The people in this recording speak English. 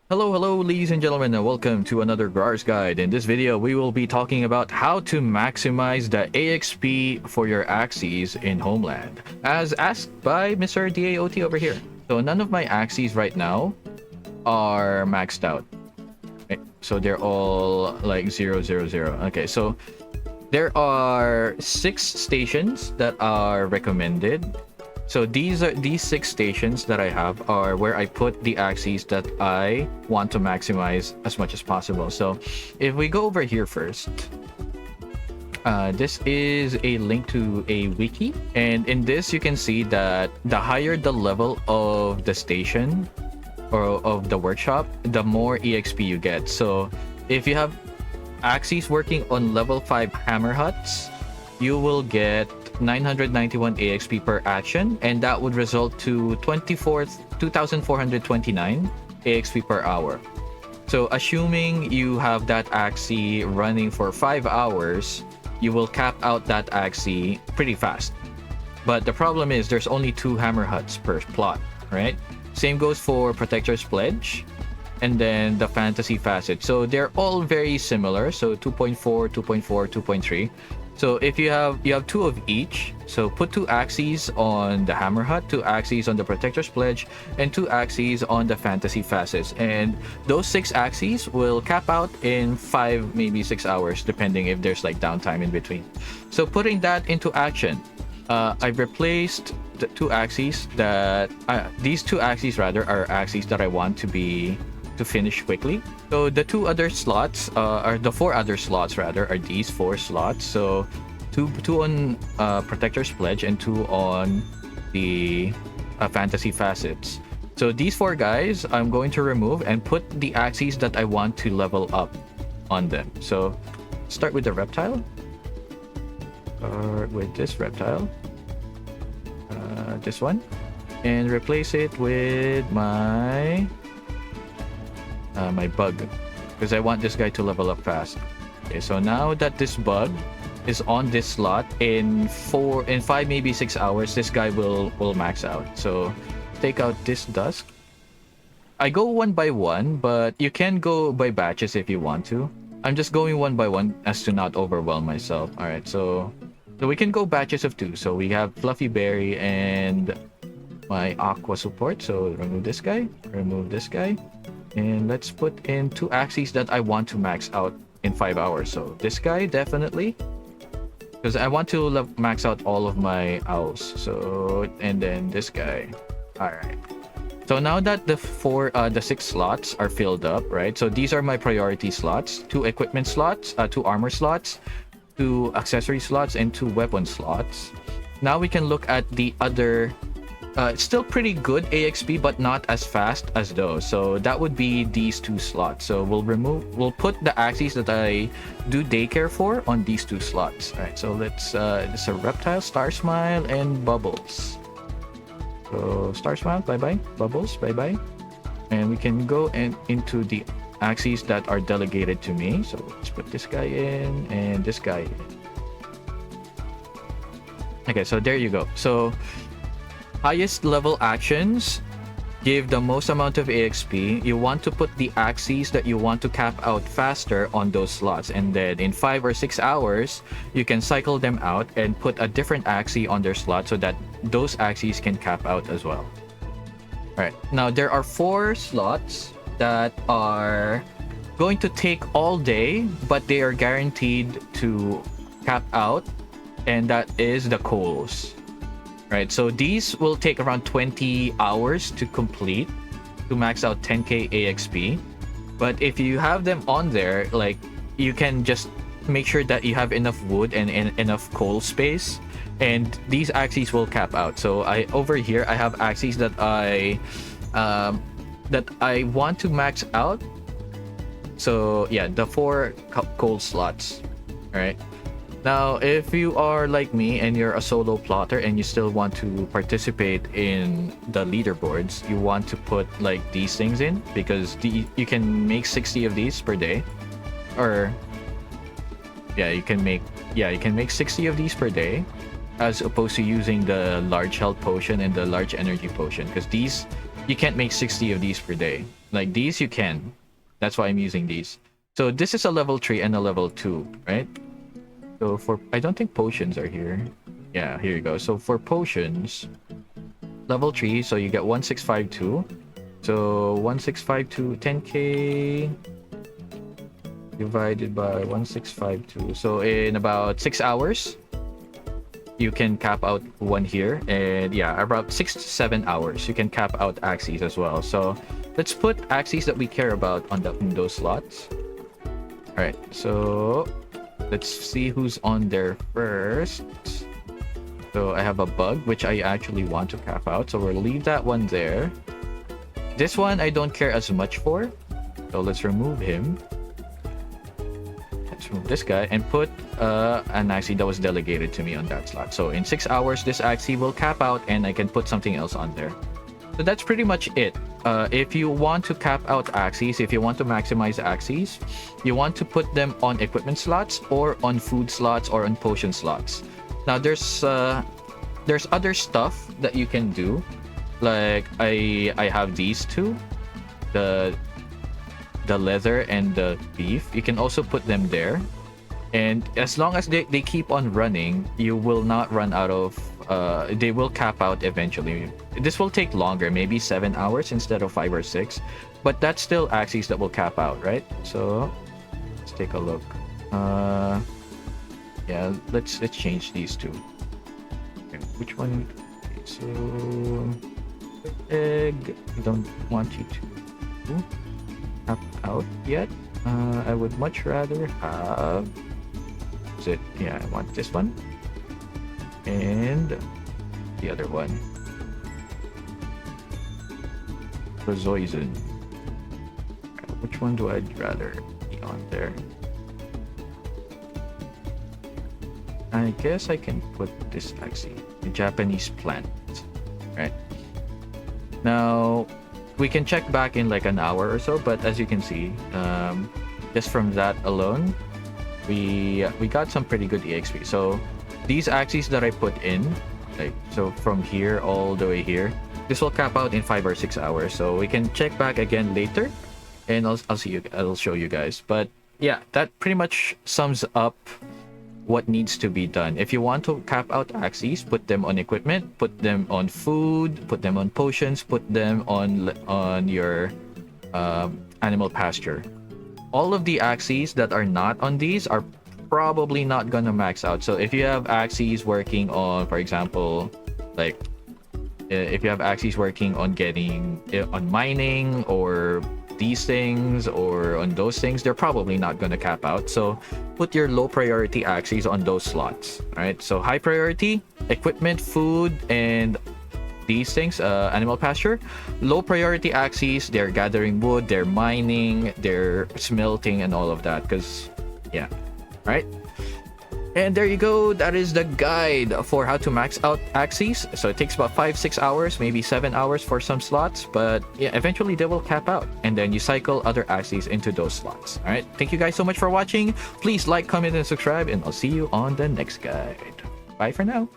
Hello, ladies and gentlemen, and welcome to another Grar's Guide. In this video, we will be talking about how to maximize the AXP for your Axies in Homeland, as asked by Mr. DAOT over here. So none of my Axies right now are maxed out. Okay, so they're all like 000. Okay, so there are 6 stations that are recommended. So these 6 stations that I have are where I put the axes that I want to maximize as much as possible. So if we go over here first, this is a link to a wiki, and in this you can see that the higher the level of the station or of the workshop, the more EXP you get. So if you have axes working on level 5 hammer huts, you will get 991 AXP per action, and that would result to 2,429 AXP per hour. So assuming you have that Axie running for 5 hours, you will cap out that Axie pretty fast. But the problem is there's only 2 hammer huts per plot, right? Same goes for Protector's Pledge and then the Fantasy Facet. So they're all very similar. So 2.4, 2.4, 2.3. So if you have 2 of each, so put 2 axes on the hammer hut, 2 axes on the Protector's Pledge, and 2 axes on the Fantasy Facets, and those 6 axes will cap out in 5, maybe 6 hours, depending if there's like downtime in between. So putting that into action, I've replaced the 2 axes that these 2 axes rather are axes that I want to finish quickly. So the 4 other slots are these 4 slots. So two on Protector's Pledge and 2 on the Fantasy Facets. So these 4 guys I'm going to remove and put the axes that I want to level up on them. So start with the reptile. Start with this reptile. This one. And replace it with my bug, because I want this guy to level up fast. Okay, so now that this bug is on this slot, in 5, maybe 6 hours, this guy will max out. So take out this dusk. I go one by one, but you can go by batches if you want to. I'm just going one by one as to not overwhelm myself. All right, so we can go batches of 2. So we have Fluffy Berry and my Aqua support. So remove this guy, and let's put in 2 axes that I want to max out in 5 hours. So this guy, definitely, because I want to max out all of my owls. So, and then this guy. All right. So now that the 6 slots are filled up, right? So these are my priority slots: 2 equipment slots, 2 armor slots, 2 accessory slots, and 2 weapon slots. Now we can look at the other. It's still pretty good AXP, but not as fast as those. So that would be these 2 slots. So we'll put the axes that I do daycare for on these 2 slots. All right, so let's it's a reptile, Star Smile, and Bubbles. So Star Smile, bye-bye. Bubbles, bye-bye. And we can go into the axes that are delegated to me. So let's put this guy in and this guy in. Okay, so there you go. So highest level actions give the most amount of AXP. You want to put the axes that you want to cap out faster on those slots, and then in 5 or 6 hours you can cycle them out and put a different axie on their slot so that those axes can cap out as well. All right, now there are 4 slots that are going to take all day, but they are guaranteed to cap out, and that is the coals. Right, so these will take around 20 hours to complete to max out 10k AXP. But if you have them on there, like, you can just make sure that you have enough wood and enough coal space, and these axes will cap out. So over here I have axes that I want to max out. So yeah, the 4 coal slots. All right. Now, if you are like me and you're a solo plotter and you still want to participate in the leaderboards, you want to put like these things in, because you can make 60 of these per day. Or yeah, you can make 60 of these per day, as opposed to using the large health potion and the large energy potion, because these you can't make 60 of these per day. Like these you can. That's why I'm using these. So this is a level 3 and a level 2, right? So for, I don't think potions are here. Yeah, here you go. So for potions, level 3, so you get 1652. So 1652, 10k divided by 1652. So in about 6 hours, you can cap out one here. And yeah, about 6 to 7 hours, you can cap out Axies as well. So let's put Axies that we care about on in those slots. All right, so let's see who's on there first. So I have a bug, which I actually want to cap out. So we'll leave that one there. This one I don't care as much for. So let's remove him. Let's remove this guy and put an Axie that was delegated to me on that slot. So in 6 hours, this Axie will cap out and I can put something else on there. So that's pretty much it. If you want to cap out Axies, if you want to maximize Axies, you want to put them on equipment slots or on food slots or on potion slots. Now there's other stuff that you can do. Like I have these two, the leather and the beef. You can also put them there. And as long as they keep on running, you will not run out of they will cap out eventually. This will take longer, maybe 7 hours instead of 5 or 6, but that's still Axies that will cap out, right? So let's take a look. Yeah, let's change these two. Okay, which one? Okay, so egg, I don't want you to cap out yet. I would much rather have, is it, yeah, I want this one and the other one. Poison. Which one do I rather be on there? I guess I can put this Axie, the Japanese plant, right? Now we can check back in like an hour or so, but as you can see, just from that alone, we got some pretty good EXP. So these Axies that I put in, like, so from here all the way here, this will cap out in 5 or 6 hours. So we can check back again later, and I'll show you guys. But yeah, that pretty much sums up what needs to be done. If you want to cap out Axies, put them on equipment, put them on food, put them on potions, put them on your animal pasture. All of the Axies that are not on these are probably not gonna max out. So if you have Axies working on, for example, like if you have Axies working on getting on mining or these things or on those things, they're probably not going to cap out. So put your low priority Axies on those slots. All right, so high priority equipment, food, and these things, animal pasture. Low priority Axies, they're gathering wood, they're mining, they're smelting, and all of that. Because yeah, right. And there you go. That is the guide for how to max out Axies. So it takes about 5-6 hours, maybe 7 hours for some slots, but yeah, eventually they will cap out, and then you cycle other Axies into those slots. All right, thank you guys so much for watching. Please like, comment, and subscribe, and I'll see you on the next guide. Bye for now.